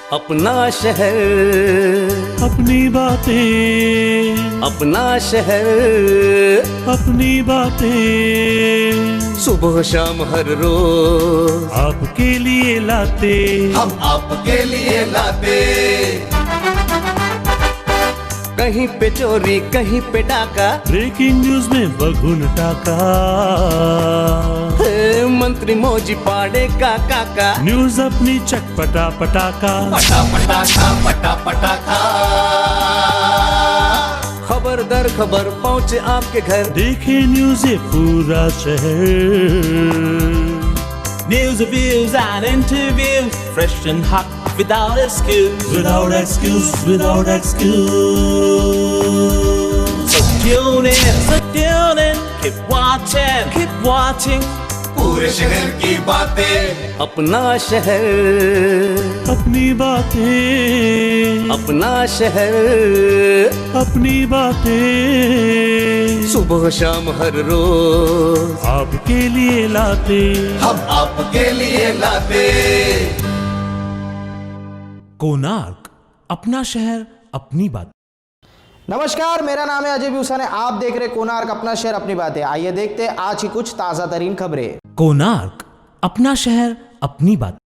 अपना शहर, अपनी बातें, अपना शहर, अपनी बातें, सुबह शाम हर रोज आपके लिए लाते, हम आपके लिए लाते। कहीं पे चोरी, कहीं पे डाका, ब्रेकिंग न्यूज में बगुन टाका, मंत्री मौजी पाड़े का काका, न्यूज अपनी चटपटा पटाका, पटा पटाखा पटा पटाखा। खबर दर खबर पहुँचे आपके घर, देखे न्यूज ये पूरा शहर। News, reviews and interviews, fresh and hot without excuse. Without excuse, without excuse. So tune in, keep watching. पूरे शहर की बातें, अपना शहर, अपनी बातें, अपना शहर, अपनी बातें, सुबह शाम हर रोज आपके लिए लाते, हम आपके लिए लाते। कोणार्क, अपना शहर अपनी बात। नमस्कार, मेरा नाम है अजय ब्यूसन है। आप देख रहे कोणार्क, अपना शहर अपनी बातें। आइए देखते हैं आज की कुछ ताजा तरीन खबरें। कोणार्क, अपना शहर अपनी बात।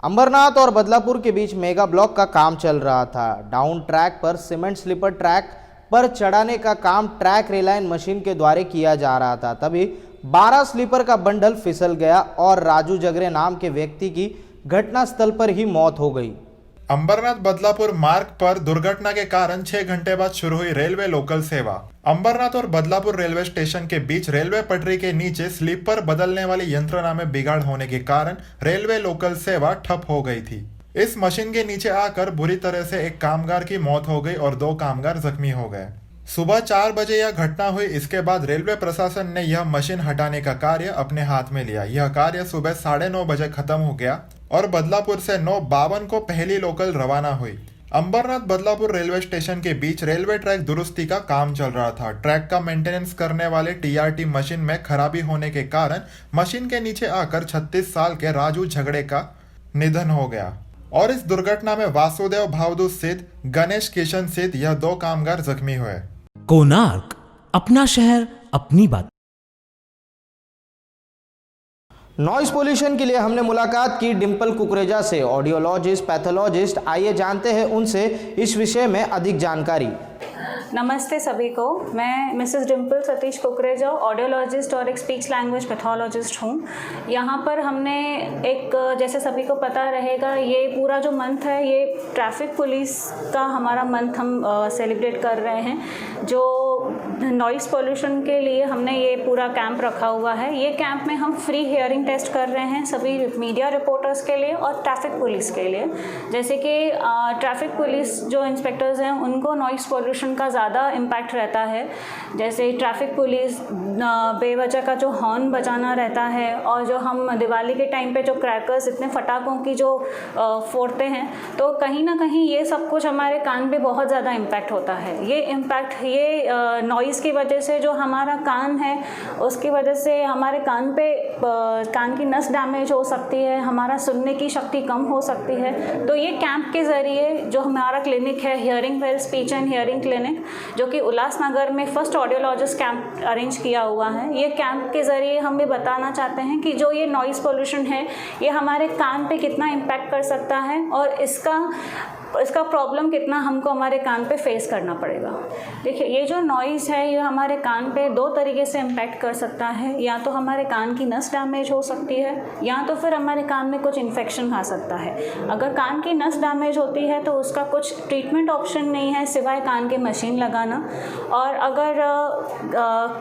अंबरनाथ और बदलापुर के बीच मेगा ब्लॉक का काम चल रहा था। डाउन ट्रैक पर सीमेंट स्लीपर ट्रैक पर चढ़ाने का काम ट्रैक रेलाइन मशीन के द्वारा किया जा रहा था। तभी 12 स्लीपर का बंडल फिसल गया और राजू जगरे नाम के व्यक्ति की घटनास्थल पर ही मौत हो गई। अंबरनाथ बदलापुर मार्ग पर दुर्घटना के कारण 6 घंटे बाद शुरू हुई रेलवे लोकल सेवा। अंबरनाथ और बदलापुर रेलवे स्टेशन के बीच रेलवे पटरी के नीचे स्लीपर बदलने वाली यंत्रणा में बिगाड़ होने के कारण रेलवे लोकल सेवा ठप हो गई थी। इस मशीन के नीचे आकर बुरी तरह से एक कामगार की मौत हो गई और 2 कामगार जख्मी हो गए। सुबह 4 बजे यह घटना हुई। इसके बाद रेलवे प्रशासन ने यह मशीन हटाने का कार्य अपने हाथ में लिया। यह कार्य सुबह 9:30 बजे खत्म हो गया और बदलापुर से 9:52 को पहली लोकल रवाना हुई। अंबरनाथ बदलापुर रेलवे स्टेशन के बीच रेलवे ट्रैक दुरुस्ती का काम चल रहा था। ट्रैक का मेंटेनेंस करने वाले टीआरटी मशीन में खराबी होने के कारण मशीन के नीचे आकर 36 साल के राजू झगड़े का निधन हो गया और इस दुर्घटना में वासुदेव भावदू सिद्ध, गणेश किशन सिद्ध यह 2 कामगार जख्मी हुए। कोणार्क, अपना शहर अपनी बात। नॉइस पोल्यूशन के लिए हमने मुलाकात की डिम्पल कुकरेजा से, ऑडियोलॉजिस्ट, पैथोलॉजिस्ट। आइए जानते हैं उनसे इस विषय में अधिक जानकारी। नमस्ते सभी को, मैं मिसेस डिम्पल सतीश कुकरेजा, ऑडियोलॉजिस्ट और एक स्पीच लैंग्वेज पैथोलॉजिस्ट हूँ। यहाँ पर हमने एक, जैसे सभी को पता रहेगा, ये पूरा जो मंथ है ये ट्रैफिक पुलिस का हमारा मंथ हम सेलिब्रेट कर रहे हैं। जो नॉइस पोल्यूशन के लिए हमने ये पूरा कैंप रखा हुआ है। ये कैंप में हम फ्री हियरिंग टेस्ट कर रहे हैं सभी मीडिया रिपोर्टर्स के लिए और ट्रैफिक पुलिस के लिए। जैसे कि ट्रैफिक पुलिस जो इंस्पेक्टर्स हैं उनको नॉइस पोल्यूशन का ज़्यादा इम्पैक्ट रहता है। जैसे ट्रैफिक पुलिस बेवजह का जो हॉर्न बजाना रहता है और जो हम दिवाली के टाइम पे जो क्रैकर्स, इतने फटाकों की जो फोड़ते हैं, तो कहीं ना कहीं ये सब कुछ हमारे कान पे बहुत ज़्यादा इम्पैक्ट होता है। ये इम्पैक्ट ये नॉइज़ की वजह से जो हमारा कान है उसकी वजह से हमारे कान पे कान की नस डैमेज हो सकती है, हमारा सुनने की शक्ति कम हो सकती है। तो ये कैंप के ज़रिए जो हमारा क्लिनिक है, hearing well speech and hearing clinic, जो कि उल्लासनगर में फर्स्ट ऑडियोलॉजिस्ट कैंप अरेंज किया हुआ है, ये कैंप के ज़रिए हम ये बताना चाहते हैं कि जो ये नॉइज़ पोल्यूशन है ये हमारे कान पे कितना इम्पैक्ट कर सकता है और इसका प्रॉब्लम कितना हमको हमारे कान पे फेस करना पड़ेगा। देखिए, ये जो नॉइज़ है ये हमारे कान पे 2 तरीके से इम्पैक्ट कर सकता है। या तो हमारे कान की नस डैमेज हो सकती है या तो फिर हमारे कान में कुछ इन्फेक्शन आ सकता है। अगर कान की नस डैमेज होती है तो उसका कुछ ट्रीटमेंट ऑप्शन नहीं है सिवाय कान के मशीन लगाना। और अगर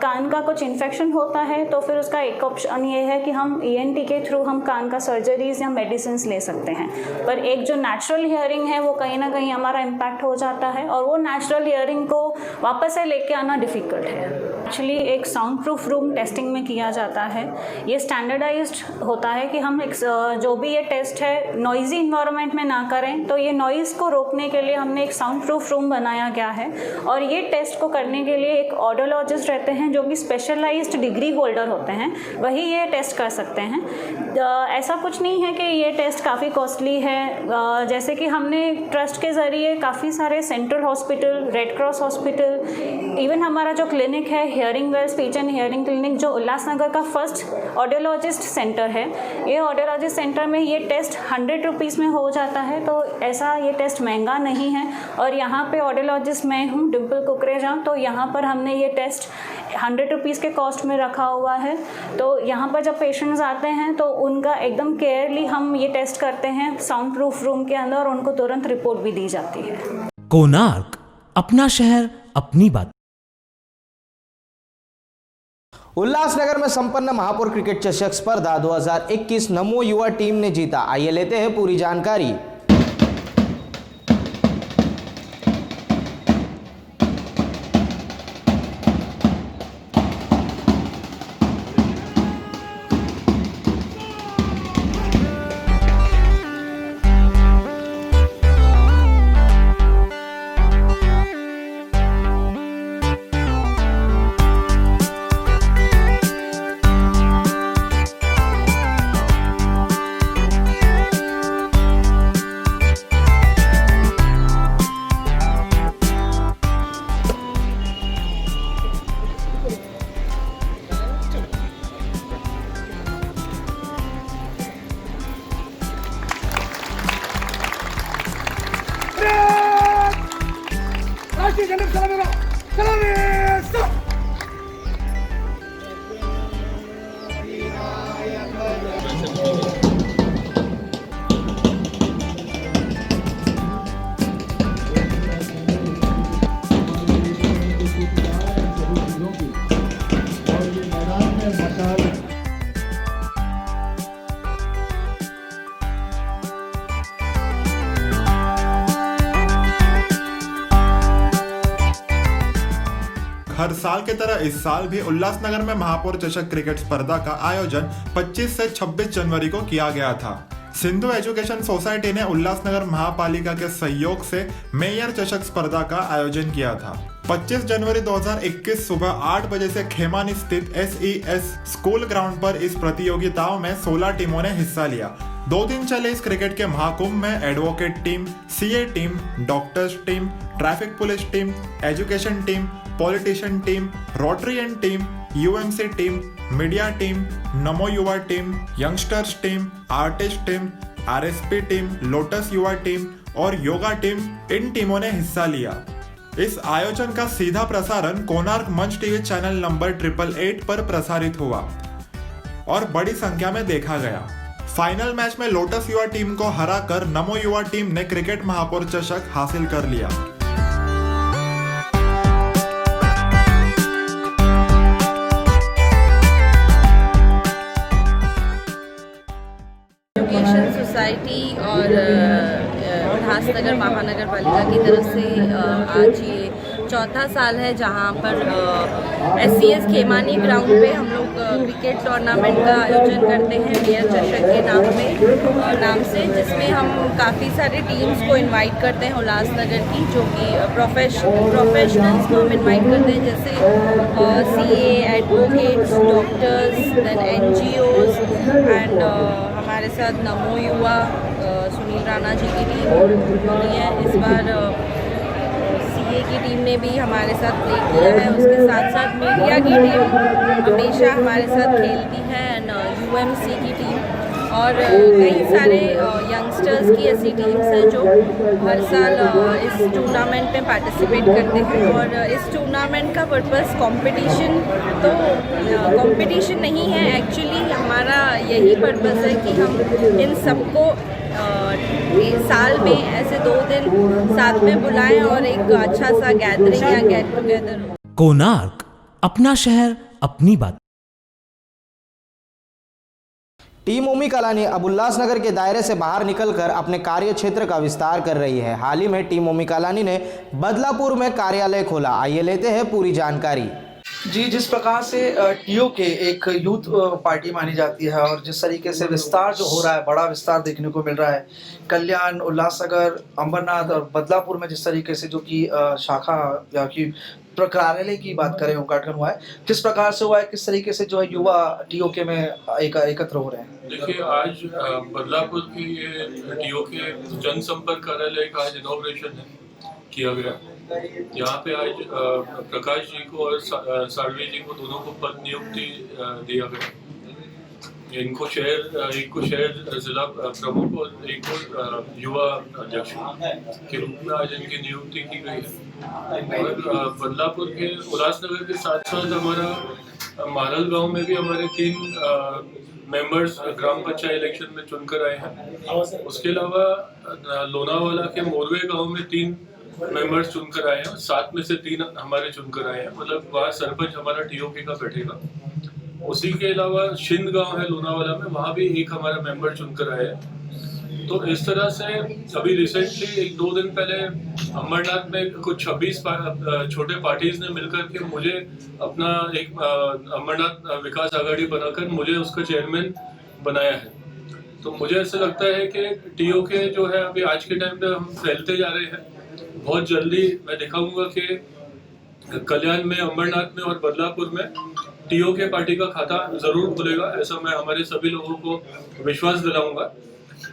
कान का कुछ इन्फेक्शन होता है तो फिर उसका एक ऑप्शन ये है कि हम ENT के थ्रू हम कान का सर्जरीज या मेडिसिन ले सकते हैं। पर एक जो नेचुरल हियरिंग है वो कहीं ना कहीं हमारा इम्पैक्ट हो जाता है और वो नेचुरल हियरिंग को वापस से लेके आना डिफ़िकल्ट है। एक्चुअली एक साउंड प्रूफ रूम टेस्टिंग में किया जाता है। ये स्टैंडर्डाइज्ड होता है कि हम जो भी ये टेस्ट है नॉइज़ी इन्वायरमेंट में ना करें, तो ये नॉइज़ को रोकने के लिए हमने एक साउंड प्रूफ रूम बनाया गया है। और ये टेस्ट को करने के लिए एक ऑडियोलॉजिस्ट रहते हैं जो कि स्पेशलाइज्ड डिग्री होल्डर होते हैं, वही ये टेस्ट कर सकते हैं। ऐसा कुछ नहीं है कि ये टेस्ट काफ़ी कॉस्टली है। जैसे कि हमने ट्रस्ट के ज़रिए काफ़ी सारे central hospital, red cross hospital, even हमारा जो क्लिनिक है hearing well speech and hearing clinic जो उल्लासनगर का फर्स्ट ऑडियोलॉजिस्ट सेंटर है, ये ऑडियोलॉजिस्ट सेंटर में ये टेस्ट 100 रुपीज़ में हो जाता है। तो ऐसा ये टेस्ट महंगा नहीं है। और यहाँ पे ऑडियोलॉजिस्ट मैं हूँ डिम्पल कुकरेजा, तो यहाँ पर हमने ये टेस्ट 100 रुपीज़ के कॉस्ट में रखा हुआ है। तो यहाँ पर जब पेशेंट्स आते हैं तो उनका एकदम केयरली हम ये टेस्ट करते हैं साउंड प्रूफ रूम के अंदर, और उनको तुरंत रिपोर्ट भी दी जाती है। कोणार्क, अपना शहर अपनी बात। उल्लासनगर में संपन्न महापौर क्रिकेट चषक स्पर्धा 2021 नमो युवा टीम ने जीता। आइए लेते हैं पूरी जानकारी। हर साल की तरह इस साल भी उल्लासनगर में महापौर चषक क्रिकेट स्पर्धा का आयोजन 25 से 26 जनवरी को किया गया था। सिंधु एजुकेशन सोसाइटी ने उल्लासनगर महापालिका के सहयोग से मेयर चषक स्पर्धा का आयोजन किया था। 25 जनवरी 2021 सुबह 8 बजे से खेमानी स्थित SES स्कूल ग्राउंड पर इस प्रतियोगिताओं में 16 टीमों ने हिस्सा लिया। 2 दिन चले इस क्रिकेट के महाकुंभ में advocate team, CA team, doctors team, traffic police team, education team, politician team, Rotarian team, UMC team, media team, नमो युवा team, youngsters team, artist team, RSP team, lotus युवा टीम और योगा टीम, इन टीमों ने हिस्सा लिया। इस आयोजन का सीधा प्रसारण कोणार्क मंच टीवी चैनल नंबर 888 पर प्रसारित हुआ और बड़ी संख्या में देखा गया। फाइनल मैच में लोटस युवा टीम को हराकर नमो युवा टीम ने क्रिकेट महापौर चषक हासिल कर लिया। एजुकेशन सोसाइटी और उल्लासनगर महानगर पालिका की तरफ से आज ये चौथा साल है जहां पर SES खेमानी ग्राउंड पे हम लोग क्रिकेट टूर्नामेंट का आयोजन करते हैं मेयर चषक के नाम से, जिसमें हम काफ़ी सारे टीम्स को इनवाइट करते हैं उल्लासनगर की, जो कि प्रोफेशनल्स को हम इनवाइट करते हैं, जैसे CA, advocates, doctors, then NGOs and हमारे साथ नमो युवा सुनील राणा जी की टीम होनी है। इस बार CA की टीम ने भी हमारे साथ प्ले किया है। उसके साथ साथ मीडिया की टीम हमेशा हमारे साथ खेलती है एंड UMC की टीम और कई सारे यंगस्टर्स की ऐसी टीम्स हैं जो हर साल इस टूर्नामेंट में पार्टिसिपेट करते हैं। और इस टूर्नामेंट का पर्पस कंपटीशन नहीं है, एक्चुअली हमारा यही पर्पस है कि हम इन सबको साल में ऐसे 2 दिन साथ में बुलाएं और एक अच्छा सा गैदरिंग या गेट टुगेदर हो। कोणार्क, अपना शहर अपनी बात। टीम ओमी कलानी अब उल्लासनगर के दायरे से बाहर निकलकर अपने कार्य क्षेत्र का विस्तार कर रही है। हाल ही में टीम ओमी कलानी ने बदलापुर में कार्यालय खोला। आइए लेते हैं पूरी जानकारी। जी, जिस प्रकार से टीओके एक यूथ पार्टी मानी जाती है और जिस तरीके से विस्तार जो हो रहा है, बड़ा विस्तार देखने को मिल रहा है, कल्याण, उल्लासनगर, अंबरनाथ और बदलापुर में जिस तरीके से जो कि शाखा या कि कार्यालय की बात करें उद्घाटन हुआ है, किस प्रकार से हुआ है, किस तरीके से जो है युवा टीओके में एकत्र हो रहे हैं? देखिए, आज बदलापुर की ये टीओके जनसंपर्क कार्यालय का आज इनॉग्रेशन किया गया। यहाँ पे आज प्रकाश जी को और सार्वी जी को दोनों को पद नियुक्ति दिया गया। एक को शहर जिला प्रमुख और एक को युवा अध्यक्ष के रूप में आज इनकी नियुक्ति की गई है। और बदलापुर के उल्लासनगर के साथ साथ हमारा मारल गांव में भी हमारे 3 मेंबर्स ग्राम पंचायत इलेक्शन में चुनकर आए हैं। उसके अलावा लोनावाला के मोरवे गांव में 3 मेंबर्स चुनकर आए हैं, 7 में से 3 हमारे चुनकर आए हैं। मतलब वहाँ सरपंच हमारा टीओके का बैठेगा। उसी के अलावा शिंद गांव है लोनावाला में, वहाँ भी एक हमारा मेंबर चुनकर आया है। तो इस तरह से अभी रिसेंटली 1-2 दिन पहले अमरनाथ में कुछ 26 छोटे पार्टीज ने मिलकर के मुझे अपना एक अमरनाथ विकास आघाड़ी बनाकर मुझे उसका चेयरमैन बनाया है। तो मुझे ऐसा लगता है कि टीओके जो है अभी आज के टाइम पे हम फैलते जा रहे हैं। बहुत जल्दी मैं दिखाऊंगा कि कल्याण में, अमरनाथ में और बदलापुर में टीओके पार्टी का खाता जरूर खुलेगा। ऐसा मैं हमारे सभी लोगों को विश्वास दिलाऊंगा।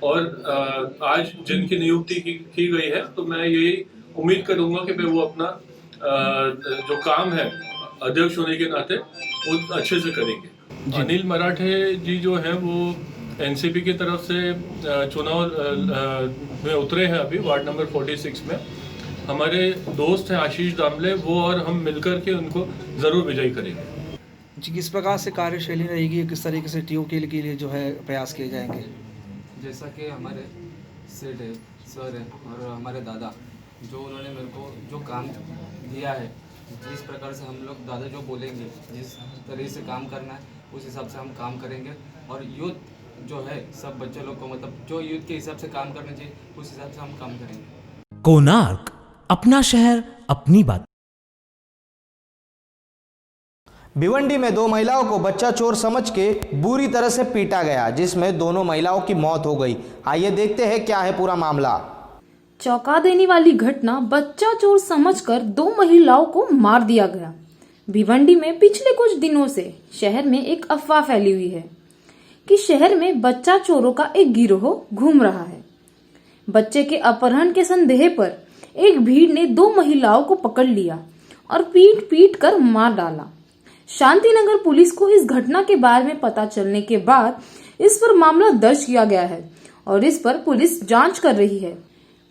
और आज जिनकी नियुक्ति की गई है, तो मैं यही उम्मीद करूंगा कि वो अपना जो काम है अध्यक्ष होने के नाते वो अच्छे से करेंगे। अनिल मराठे जी जो हैं वो एनसीपी की तरफ से चुनाव में उतरे हैं अभी वार्ड नंबर 46 में। हमारे दोस्त हैं आशीष दामले, वो और हम मिलकर के उनको ज़रूर विजयी करेंगे। जी, किस प्रकार से कार्यशैली रहेगी, किस तरीके से टीओके के लिए जो है प्रयास किए जाएंगे? जैसा कि हमारे सेठ है, सर है और हमारे दादा जो उन्होंने मेरे को जो काम दिया है, जिस प्रकार से हम लोग दादा जो बोलेंगे, जिस तरह से काम करना है उस हिसाब से हम काम करेंगे। और यूथ जो है सब बच्चे लोग को मतलब जो यूथ के हिसाब से काम करना चाहिए उस हिसाब से हम काम करेंगे। कोणार्क, अपना शहर अपनी बात। भिवंडी में 2 महिलाओं को बच्चा चोर समझ के बुरी तरह से पीटा गया, जिसमें दोनों महिलाओं की मौत हो गई। आइए देखते हैं क्या है पूरा मामला। चौंका देने वाली घटना, बच्चा चोर समझकर 2 महिलाओं को मार दिया गया। भिवंडी में पिछले कुछ दिनों से शहर में एक अफवाह फैली हुई है कि शहर में बच्चा चोरों का एक गिरोह घूम रहा है। बच्चे के अपहरण के संदेह पर एक भीड़ ने 2 महिलाओं को पकड़ लिया और पीट पीट कर मार डाला। शांतिनगर पुलिस को इस घटना के बारे में पता चलने के बाद इस पर मामला दर्ज किया गया है और इस पर पुलिस जांच कर रही है।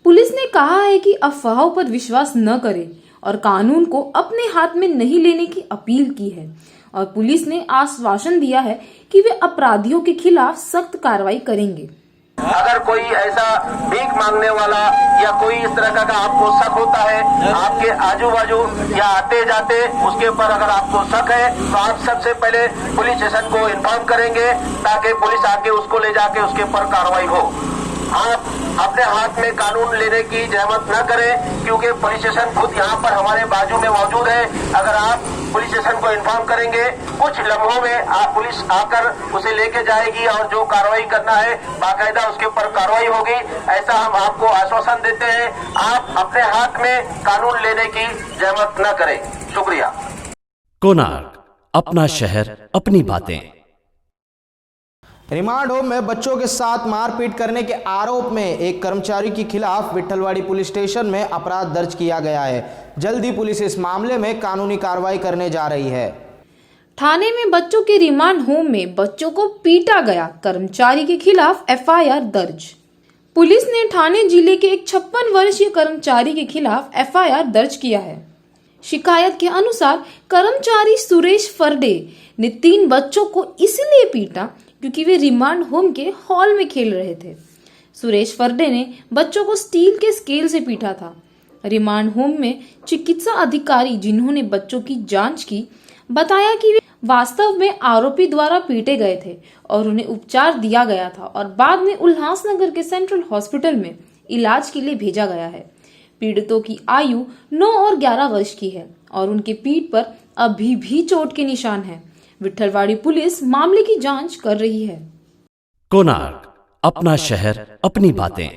पुलिस ने कहा है कि अफवाहों पर विश्वास न करें और कानून को अपने हाथ में नहीं लेने की अपील की है। और पुलिस ने आश्वासन दिया है कि वे अपराधियों के खिलाफ सख्त कार्रवाई करेंगे। अगर कोई ऐसा भीख मांगने वाला या कोई इस तरह का आपको शक होता है, आपके आजू बाजू या आते जाते उसके ऊपर अगर आपको शक है, तो आप सबसे पहले पुलिस स्टेशन को इन्फॉर्म करेंगे ताकि पुलिस आके उसको ले जाके उसके ऊपर कार्रवाई हो। आप अपने हाथ में कानून लेने की जहमत न करें, क्योंकि पुलिस स्टेशन खुद यहाँ पर हमारे बाजू में मौजूद है। अगर आप पुलिस स्टेशन को इन्फॉर्म करेंगे, कुछ लम्हों में पुलिस आकर उसे लेके जाएगी और जो कार्रवाई करना है बाकायदा उसके ऊपर कार्रवाई होगी। ऐसा हम आपको आश्वासन देते हैं। आप अपने हाथ में कानून लेने की जहमत न करें। शुक्रिया। कोणार्क, अपना शहर अपनी बातें। रिमांड होम में बच्चों के साथ मारपीट करने के आरोप में एक कर्मचारी के खिलाफ विट्ठलवाड़ी पुलिस स्टेशन में अपराध दर्ज किया गया है। जल्दी पुलिस इस मामले में कानूनी कार्रवाई करने जा रही है। थाने में बच्चों के रिमांड होम में बच्चों को पीटा गया कर्मचारी के खिलाफ एफआईआर दर्ज। पुलिस ने ठाणे जिले के एक 56 वर्षीय कर्मचारी के खिलाफ एफआईआर दर्ज किया है। शिकायत के अनुसार कर्मचारी सुरेश फरडे ने 3 बच्चों को इसलिए पीटा क्योंकि वे रिमांड होम के हॉल में खेल रहे थे। सुरेश फरडे ने बच्चों को स्टील के स्केल से पीटा था। रिमांड होम में चिकित्सा अधिकारी जिन्होंने बच्चों की जांच की बताया कि वे वास्तव में आरोपी द्वारा पीटे गए थे और उन्हें उपचार दिया गया था और बाद में उल्लासनगर के सेंट्रल हॉस्पिटल में इलाज के लिए भेजा गया है। पीड़ितों की आयु 9 और 11 वर्ष की है और उनके पीठ पर अभी भी चोट के निशान हैं। विट्ठलवाड़ी पुलिस मामले की जांच कर रही है। कोणार्क, अपना शहर, अपनी बातें।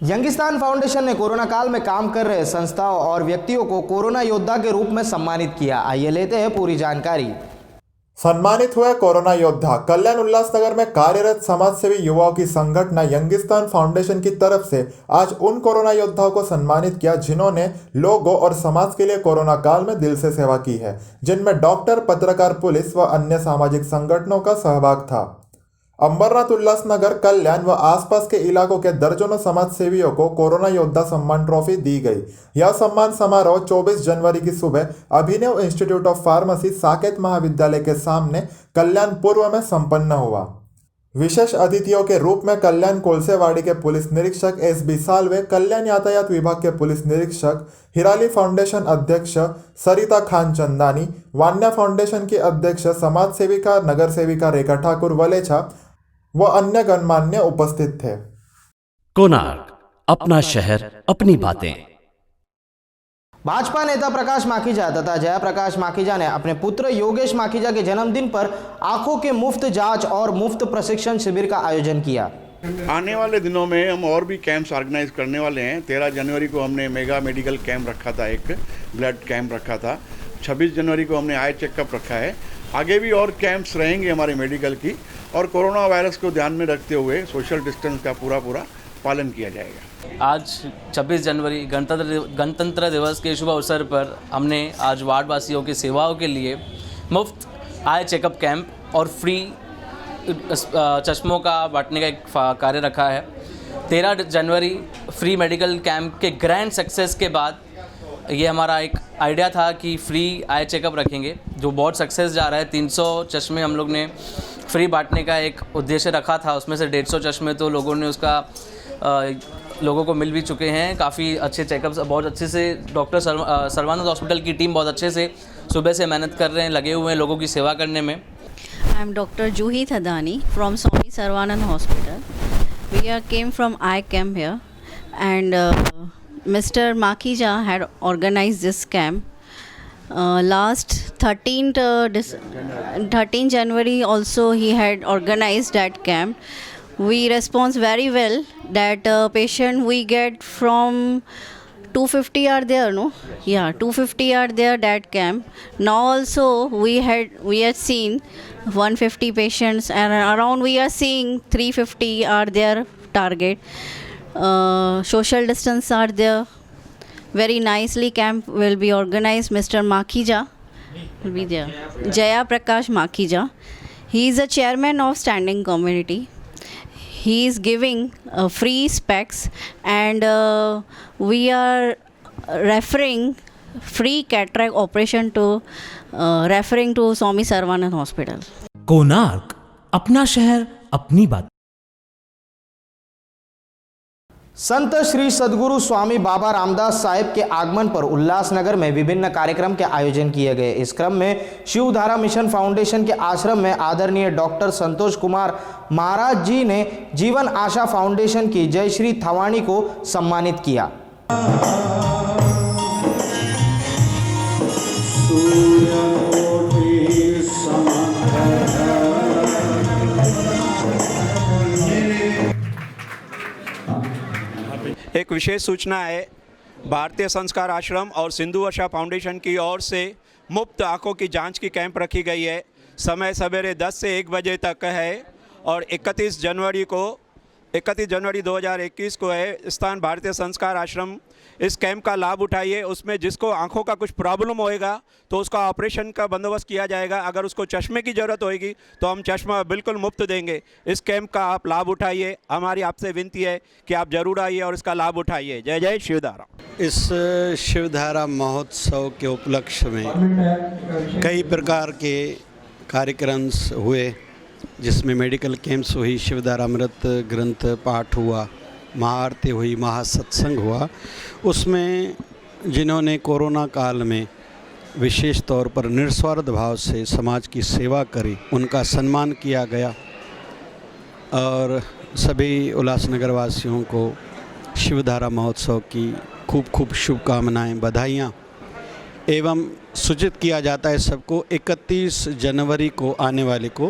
यंगिस्तान फाउंडेशन ने कोरोना काल में काम कर रहे संस्थाओं और व्यक्तियों को कोरोना योद्धा के रूप में सम्मानित किया। आइए लेते हैं पूरी जानकारी। सम्मानित हुए कोरोना योद्धा। कल्याण उल्लासनगर में कार्यरत समाजसेवी युवाओं की संगठन यंगिस्तान फाउंडेशन की तरफ से आज उन कोरोना योद्धाओं को सम्मानित किया जिन्होंने लोगों और समाज के लिए कोरोना काल में दिल से सेवा की है, जिनमें डॉक्टर, पत्रकार, पुलिस व अन्य सामाजिक संगठनों का सहभाग था। अंबरनाथ, उल्लासनगर, कल्याण व आसपास के इलाकों के दर्जनों समाज सेवियों को कोरोना योद्धा सम्मान ट्रॉफी दी गई। यह सम्मान समारोह 24 जनवरी की सुबह अभिनव इंस्टीट्यूट ऑफ फार्मेसी, साकेत महाविद्यालय के सामने कल्याण पूर्व में संपन्न हुआ। विशेष अतिथियों के रूप में कल्याण कोलसेवाड़ी के पुलिस निरीक्षक SB साल्वे, कल्याण यातायात विभाग के पुलिस निरीक्षक, हिराली फाउंडेशन अध्यक्ष सरिता खान चंदानी, वान्या फाउंडेशन की अध्यक्ष समाज सेविका नगर सेविका रेखा ठाकुर वलेछा व अन्य गणमान्य उपस्थित थे। कोणार्क, अपना शहर, अपनी बातें। भाजपा नेता प्रकाश माखीजा तथा जयप्रकाश माखीजा ने अपने पुत्र योगेश माखीजा के जन्मदिन पर आंखों के मुफ्त जांच और मुफ्त प्रशिक्षण शिविर का आयोजन किया। आने वाले दिनों में हम और भी कैंप्स ऑर्गेनाइज करने वाले हैं। 13 जनवरी को हमने मेगा मेडिकल कैंप रखा था, एक ब्लड कैंप रखा था। 26 जनवरी को हमने आई चेकअप रखा है। आगे भी और कैंप्स रहेंगे हमारे मेडिकल की, और कोरोना वायरस को ध्यान में रखते हुए सोशल डिस्टेंस का पूरा पालन किया जाएगा। आज 26 जनवरी गणतंत्र दिवस के शुभ अवसर पर हमने आज वार्डवासियों की सेवाओं के लिए मुफ्त आई चेकअप कैंप और फ्री चश्मों का बांटने का एक कार्य रखा है। 13 जनवरी फ्री मेडिकल कैंप के ग्रैंड सक्सेस के बाद ये हमारा एक आइडिया था कि फ्री आई चेकअप रखेंगे, जो बहुत सक्सेस जा रहा है। 300 चश्मे हम लोग ने फ्री बांटने का एक उद्देश्य रखा था, उसमें से 150 चश्मे तो लोगों ने उसका लोगों को मिल भी चुके हैं। काफ़ी अच्छे चेकअप्स बहुत अच्छे से डॉक्टर सर्वानंद हॉस्पिटल की टीम बहुत अच्छे से सुबह से मेहनत कर रहे हैं, लगे हुए हैं लोगों की सेवा करने में। I am Dr. Juhi Thadani from Swami Sarvanand Hospital. We came from eye camp here, and Mr. Makhija had organized this camp. Last 13 January also he had organized that camp. We respond very well. That patient we get from 250 are there, no? Yeah, 250 are there that camp. Now also we had seen 150 patients, and around we are seeing 350 are their target. Social distance are there. Very nicely camp will be organized. Mr. Makhija will be there. Jaya Prakash Makhija. He is a chairman of standing committee. He is giving free specs, and we are referring free cataract operation to referring to Swami Sarvanand Hospital. Konark, अपना शहर, अपनी बात। संत श्री सद्गुरु स्वामी बाबा रामदास साहिब के आगमन पर उल्लासनगर में विभिन्न कार्यक्रम के आयोजन किए गए। इस क्रम में शिवधारा मिशन फाउंडेशन के आश्रम में आदरणीय डॉक्टर संतोष कुमार महाराज जी ने जीवन आशा फाउंडेशन की जयश्री थवाणी को सम्मानित किया। एक विशेष सूचना है, भारतीय संस्कार आश्रम और सिंधु वर्षा फाउंडेशन की ओर से मुफ्त आंखों की जांच की कैंप रखी गई है। समय सवेरे 10 से 1 बजे तक है और 31 जनवरी 2021 को है। स्थान भारतीय संस्कार आश्रम। इस कैंप का लाभ उठाइए। उसमें जिसको आंखों का कुछ प्रॉब्लम होएगा तो उसका ऑपरेशन का बंदोबस्त किया जाएगा। अगर उसको चश्मे की ज़रूरत होएगी तो हम चश्मा बिल्कुल मुफ्त देंगे। इस कैंप का आप लाभ उठाइए। हमारी आपसे विनती है कि आप ज़रूर आइए और इसका लाभ उठाइए। जय जय शिवधारा। इस शिवधारा महोत्सव के उपलक्ष्य में कई प्रकार के कार्यक्रम हुए, जिसमें मेडिकल कैंप्स हुई, शिवधारा अमृत ग्रंथ पाठ हुआ, महाआरती हुई, महासत्संग हुआ। उसमें जिन्होंने कोरोना काल में विशेष तौर पर निस्वार्थ भाव से समाज की सेवा करी, उनका सम्मान किया गया। और सभी उल्लासनगर वासियों को शिवधारा महोत्सव की खूब खूब शुभकामनाएं, बधाइयाँ। एवं सूचित किया जाता है सबको 31 जनवरी को आने वाले को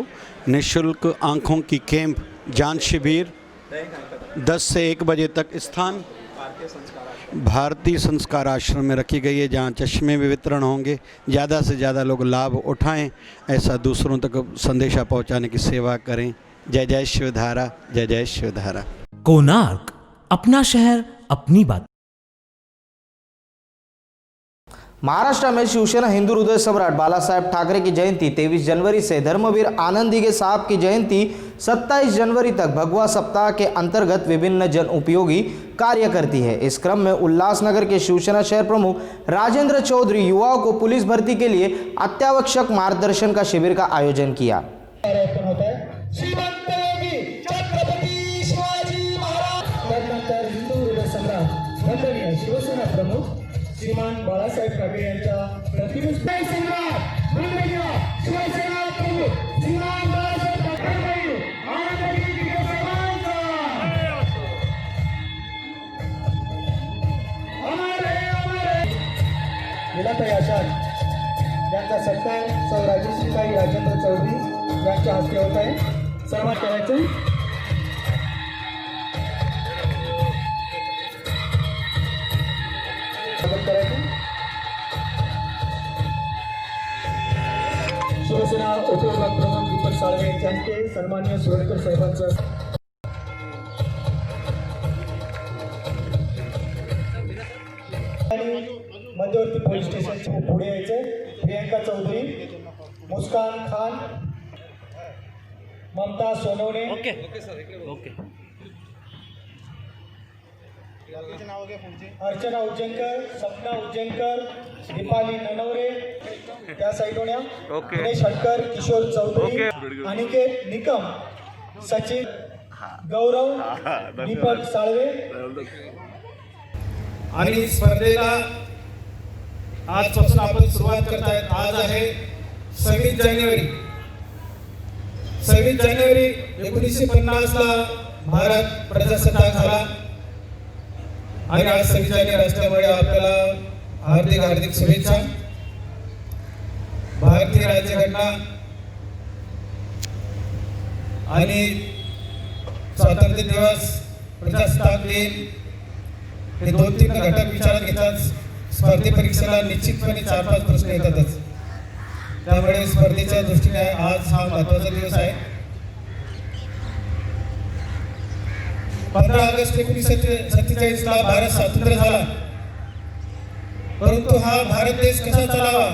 निःशुल्क आँखों की कैंप जांच शिविर 10 से 1 बजे तक स्थान भारतीय संस्कार आश्रम में रखी गई है, जहाँ चश्मे में वितरण होंगे। ज़्यादा से ज़्यादा लोग लाभ उठाएं, ऐसा दूसरों तक संदेशा पहुंचाने की सेवा करें। जय जय शिवधारा, जय जय शिवधारा। कोणार्क, अपना शहर अपनी बात। महाराष्ट्र में शिवसेना हिंदू हृदय सम्राट बालासाहेब ठाकरे की जयंती 23 जनवरी से धर्मवीर आनंद दिघे साहब की जयंती 27 जनवरी तक भगवा सप्ताह के अंतर्गत विभिन्न जन उपयोगी कार्य करती है। इस क्रम में उल्लासनगर के शिवसेना शहर प्रमुख राजेंद्र चौधरी युवाओं को पुलिस भर्ती के लिए अत्यावश्यक मार्गदर्शन का शिविर का आयोजन किया। शिवसेना प्रमुख श्रीमान बाळासाहेब ठाकरे यांच्या प्रतिष्ठा सम्राट शिवसेना प्रमुख श्रीमान बाळासाहेब ठाकरे लीलाताई आषाढ यांचा सत्कार सौ राजेश्रीताई राजेंद्र चौधरी यांच्या हस्ते होत आहे। सर्वात करायचे शिवसेना उपविभाग प्रमुख दीपक साळवे यांच्या हस्ते सन्माननीय सुरेकर साहेबांचं मध्यवर्ती पोलीस स्टेशनच्या पुढे यायचे। प्रियंका चौधरी, मुस्कान खान, ममता सोनवणे, अर्चना उज्जैनकर, सपना उज्जैनकर, दीपाली ननवरे त्या साईडोण्या, दिनेश हटकर, किशोर चौधरी, अनिकेत निकम, सचिन गौरव, दीपक साळवे। आणि स्पर्धेला आजपासून आपण सुरुवात करतायत। आज आहे 26 जानेवारी। 26 जानेवारी 1950ला भारत प्रजासत्ताक झाला आणि आज 26 जानेवारी असल्यामुळे आपल्याला हार्दिक हार्दिक शुभेच्छा। भारतीय राज्यघटना आणि स्वातंत्र्य दिवस, प्रजासत्ताक दिन हे 2-3 घटक विचारात घेतात स्पर्धे परीक्षेला निश्चितपणे 4-5 प्रश्न येतातच। त्यामुळे स्पर्धेच्या दृष्टीने आज हा महत्त्वाचा दिवस आहे। 15 ऑगस्ट 1947ला भारत स्वतंत्र झाला, परंतु हा भारत देश कसा चालावा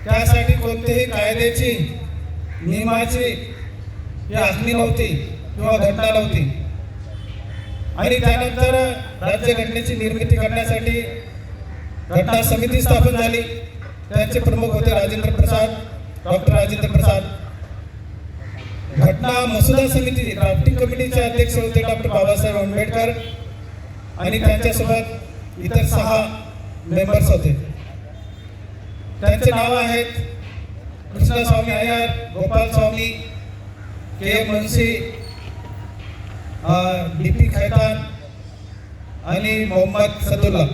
त्यासाठी कोणतेही कायद्याची, नियमाची आखणी नव्हती किंवा घटना नव्हती। आणि त्यानंतर राज्यघटनेची निर्मिती करण्यासाठी घटना समिती स्थापन झाली। त्यांचे प्रमुख होते राजेंद्र प्रसाद, डॉक्टर राजेंद्र प्रसाद। घटना मसुदा समिती ड्राफ्टिंग कमिटीचे अध्यक्ष होते डॉक्टर बाबासाहेब आंबेडकर आणि त्यांच्यासोबत इतर 6 मेंबर्स होते। त्यांचे नाव आहेत कृष्णस्वामी अय्यर, गोपाल स्वामी, के मुंशी, डीपी खैतान आणि मोहम्मद सदुल्ला।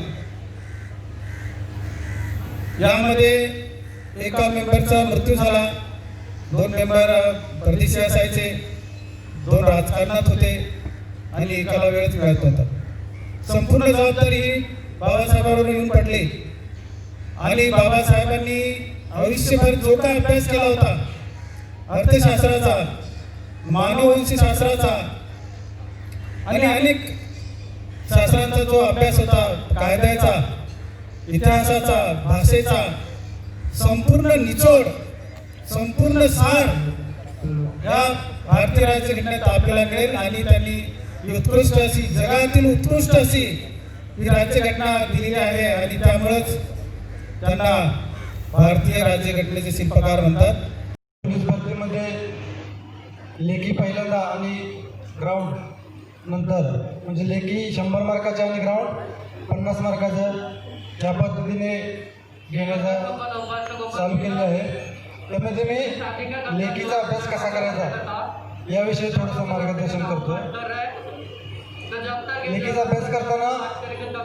यामध्ये एका मेंबरचा मृत्यू झाला, 2 मेंबर परदेशी असायचे, 2 राजकारणात होते आणि एकाला वेळच मिळत नव्हता। संपूर्ण जबाबदारी बाबासाहेबांवर येऊन पडली आणि बाबासाहेबांनी आयुष्यभर जो काय अभ्यास केला होता अर्थशास्त्राचा, मानववंशी शास्त्राचा आणि अनेक शास्त्रांचा जो अभ्यास होता, कायद्याचा, इतिहासाचा, भाषेचा, संपूर्ण निचोड, संपूर्ण सार या भारतीय राज्यघटनेत आपल्याला मिळेल। आणि त्यांनी उत्कृष्ट अशी, जगातील उत्कृष्ट अशी ही राज्यघटना दिलेली आहे आणि त्यामुळेच त्यांना भारतीय राज्यघटनेचे शिल्पकार म्हणतात। स्पर्धेमध्ये लेखी पहिल्यांदा आणि ग्राउंड नंतर, म्हणजे लेखी 100 मार्काचे आणि ग्राउंड 50 मार्काचं त्या पद्धतीने घेण्याचा चालू केलेलं आहे। त्यामध्ये मी लेखीचा अभ्यास कसा करायचा याविषयी थोडंसं मार्गदर्शन करतो। लेखीचा अभ्यास करताना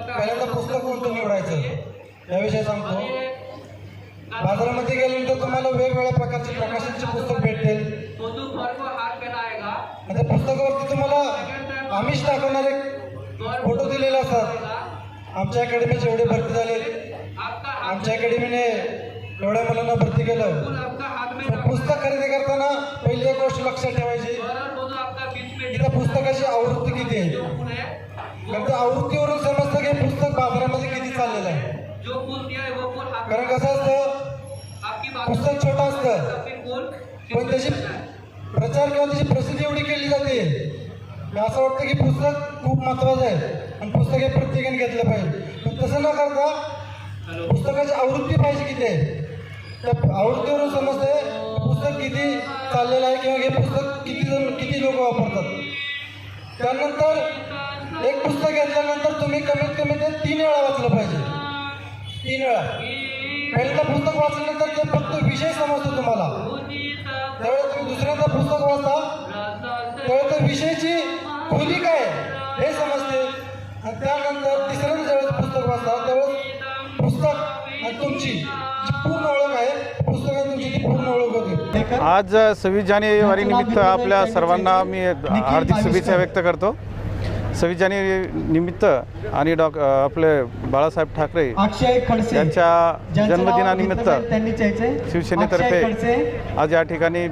पहिल्यांदा पुस्तक कोणतं निवडायचं याविषयी सांगतो। बाजारामध्ये गेल्यानंतर तुम्हाला वेगवेगळ्या प्रकारचे प्रकाशनचे पुस्तक भेटतील. त्या पुस्तकावरती तुम्हाला आमिष दाखवणारे फोटो दिलेले असतात. आमच्या अकॅडमीचे एवढे भरती झाले, आमच्या अकॅडमीने एवढ्या मुलांना भरती केलं. पुस्तक खरेदी करताना पहिली एक गोष्ट लक्षात ठेवायची की त्या पुस्तकाची आवृत्ती किती आहे. कारण त्या आवृत्तीवरून समजतं की पुस्तक बाजारामध्ये किती चाललेलं आहे. कारण कसं असतं, पुस्तक छोटं असतं पण त्याची प्रचार किंवा त्याची प्रसिद्धी एवढी केली जाते. असं वाटतं की पुस्तक खूप महत्त्वाचं आहे आणि पुस्तक हे प्रत्येकाने घेतलं पाहिजे. पण तसं न करता पुस्तकाची आवृत्ती पाहिजे किती आहे. त्या आवृत्तीवरून समजते पुस्तक किती चाललेलं आहे किंवा हे पुस्तक किती लोक वापरतात. त्यानंतर एक पुस्तक घेतल्यानंतर तुम्ही कमीत कमी ते 3 वेळा वाचलं पाहिजे. 3 वेळा. पहिल्यांदा पुस्तक वाचल्यानंतर ते फक्त विषय समजतो तुम्हाला. त्यावेळेस तुम्ही दुसऱ्यांदा पुस्तक वाचता त्यावेळेस त्या विषयाची खोली काय हे समजते. आणि त्यानंतर तिसऱ्यांदा ज्यावेळेस पुस्तक वाचता त्यावेळेस पुस्तक आणि तुमची जी पूर्ण ओळख आहे, पुस्तकात तुमची ती पूर्ण ओळख होते. आज 26 जानेवारी निमित्त आपल्या सर्वांना मी हार्दिक शुभेच्छा व्यक्त करतो. 26 जानेवारी निमित्त आणि आपले बाळासाहेब ठाकरे यांच्या जन्मदिनानिमित्त शिवसेनेतर्फे आज या ठिकाणी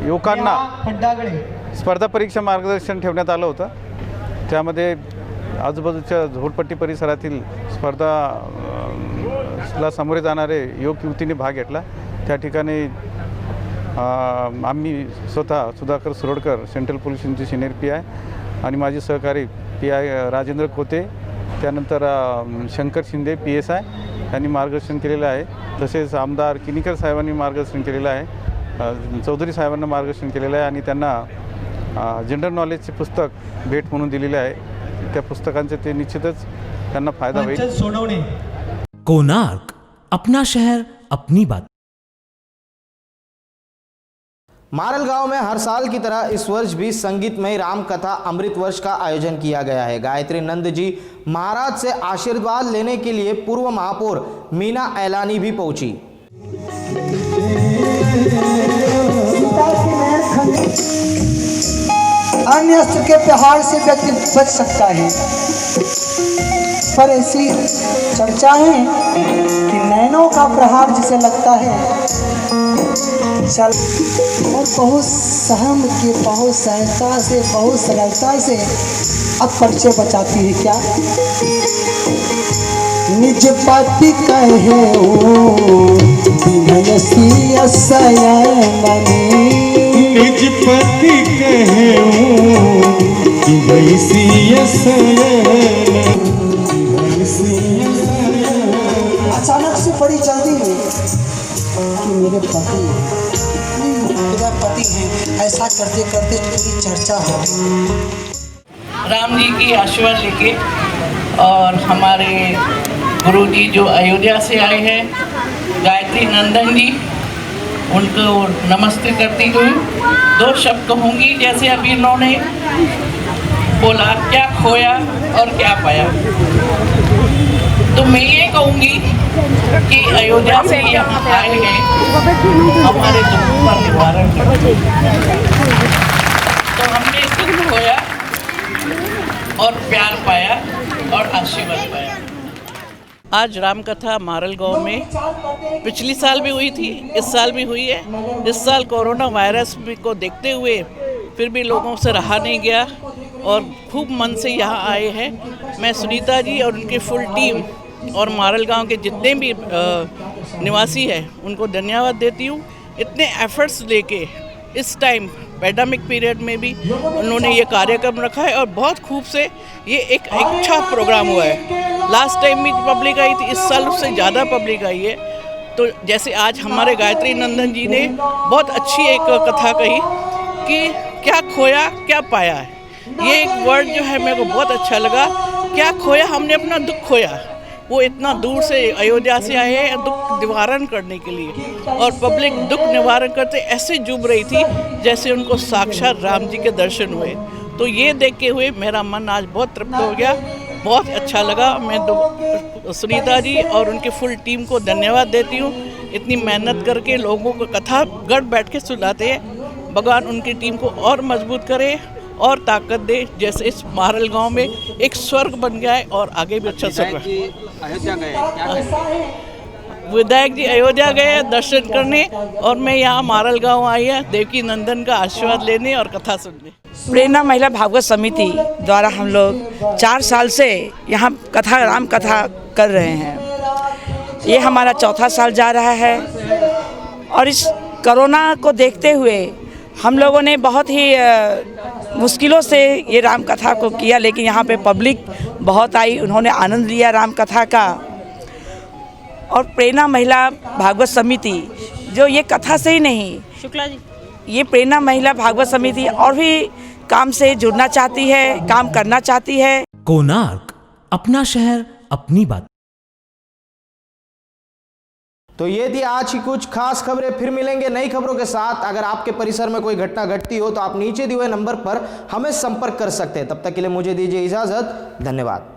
युवकांना स्पर्धा परीक्षा मार्गदर्शन ठेवण्यात आलं होतं. त्यामध्ये आजूबाजूच्या झोपडपट्टी परिसरातील स्पर्धाला सामोरे जाणारे युवक युवतींनी भाग घेतला. त्या ठिकाणी आम्ही स्वतः सुधाकर सुरोडकर, सेंट्रल पोलीस स्टेशनचे सिनियर PI आणि माझे सहकारी PI राजेंद्र कोते, त्यानंतर शंकर शिंदे PSI यांनी मार्गदर्शन केलेलं आहे. तसेच आमदार किनीकर साहेबांनी मार्गदर्शन केलेलं आहे, चौधरी साहेबांना मार्गदर्शन केलेलं आहे आणि त्यांना जनरल नॉलेजचे पुस्तक भेट म्हणून दिलेले आहे. त्या पुस्तकांचे ते निश्चितच त्यांना फायदा होईल. कोणार्क, अपना शहर अपनी बात. मारल गांव में हर साल की तरह इस वर्ष भी संगीतमय राम कथा अमृत वर्ष का आयोजन किया गया है. गायत्री नंद जी महाराज से आशीर्वाद लेने के लिए पूर्व महापौर मीना ऐलानी भी पहुंची. अन्य अस्त्र के प्रहार से व्यक्ति बच सकता है, पर ऐसी चर्चा है कि नैनों का प्रहार जिसे लगता है चल और बहुत सहम के बहुत सहजता से बहुत सरलता से अब परिचय बचाती है. क्या निज पति कहे निज पति कहे अचानक से बड़ी जल्दी हुई कि मेरे पति मेरा पति है. ऐसा करते करते पूरी चर्चा हो. राम जी की आशीर्वाद लेके और हमारे गुरु जी जो अयोध्या से आए हैं, गायत्री नंदन जी, उनको नमस्ते करती हुई 2 शब्द कहूँगी. जैसे अभी इन्होंने बोला क्या खोया और क्या पाया, तो मैं ये कहूँगी कि अयोध्या से यहाँ आए हैं हमारे दुखों का निवारण करने. तो हमने सुख खोया और प्यार पाया और आशीर्वाद पाया. आज राम कथा मारल गांव में पिछली साल भी हुई थी, इस साल भी हुई है. इस साल कोरोना वायरस को देखते हुए फिर भी लोगों से रहा नहीं गया और खूब मन से यहाँ आए हैं. मैं सुनीता जी और उनकी फुल टीम और मारल गांव के जितने भी निवासी हैं उनको धन्यवाद देती हूँ. इतने एफर्ट्स लेके इस टाइम पैंडेमिक पीरियड में भी उन्होंने ये कार्यक्रम रखा है और बहुत खूब से ये एक अच्छा प्रोग्राम हुआ है. लास्ट टाइम भी पब्लिक आई थी, इस साल उससे ज़्यादा पब्लिक आई है. तो जैसे आज हमारे गायत्री नंदन जी ने बहुत अच्छी एक कथा कही कि क्या खोया क्या पाया है. ये एक वर्ड जो है मेरे को बहुत अच्छा लगा. क्या खोया, हमने अपना दुख खोया. वो इतना दूर से अयोध्या से आए हैं दुख निवारण करने के लिए और पब्लिक दुख निवारण करते ऐसे झूम रही थी जैसे उनको साक्षात राम जी के दर्शन हुए. तो ये देखते हुए मेरा मन आज बहुत तृप्त हो गया, बहुत अच्छा लगा. मैं सुनीता जी और उनकी फुल टीम को धन्यवाद देती हूँ इतनी मेहनत करके लोगों को कथा गढ़ बैठ के सुनाते हैं। भगवान उनकी टीम को और मजबूत करे और ताकत दे, जैसे इस मारल गांव में एक स्वर्ग बन गया है और आगे भी अच्छा स्वर्ग। विधायक जी अयोध्या गए दर्शन करने और मैं यहाँ मारल गांव आई है देवकी नंदन का आशीर्वाद लेने और कथा सुनने। प्रेरणा महिला भागवत समिति द्वारा हम लोग 4 साल से यहाँ कथा राम कथा कर रहे हैं। ये हमारा 4था साल जा रहा है और इस कोरोना को देखते हुए हम लोगों ने बहुत ही मुश्किलों से ये राम कथा को किया, लेकिन यहाँ पे पब्लिक बहुत आई, उन्होंने आनंद लिया राम कथा का। और प्रेरणा महिला भागवत समिति जो ये कथा से ही नहीं, शुक्ला जी, ये प्रेरणा महिला भागवत समिति और भी काम से जुड़ना चाहती है, काम करना चाहती है। कोणार्क, अपना शहर अपनी बात। तो ये थी आज की कुछ खास खबरें। फिर मिलेंगे नई खबरों के साथ। अगर आपके परिसर में कोई घटना घटती हो तो आप नीचे दिए हुए नंबर पर हमें संपर्क कर सकते हैं। तब तक के लिए मुझे दीजिए इजाजत। धन्यवाद।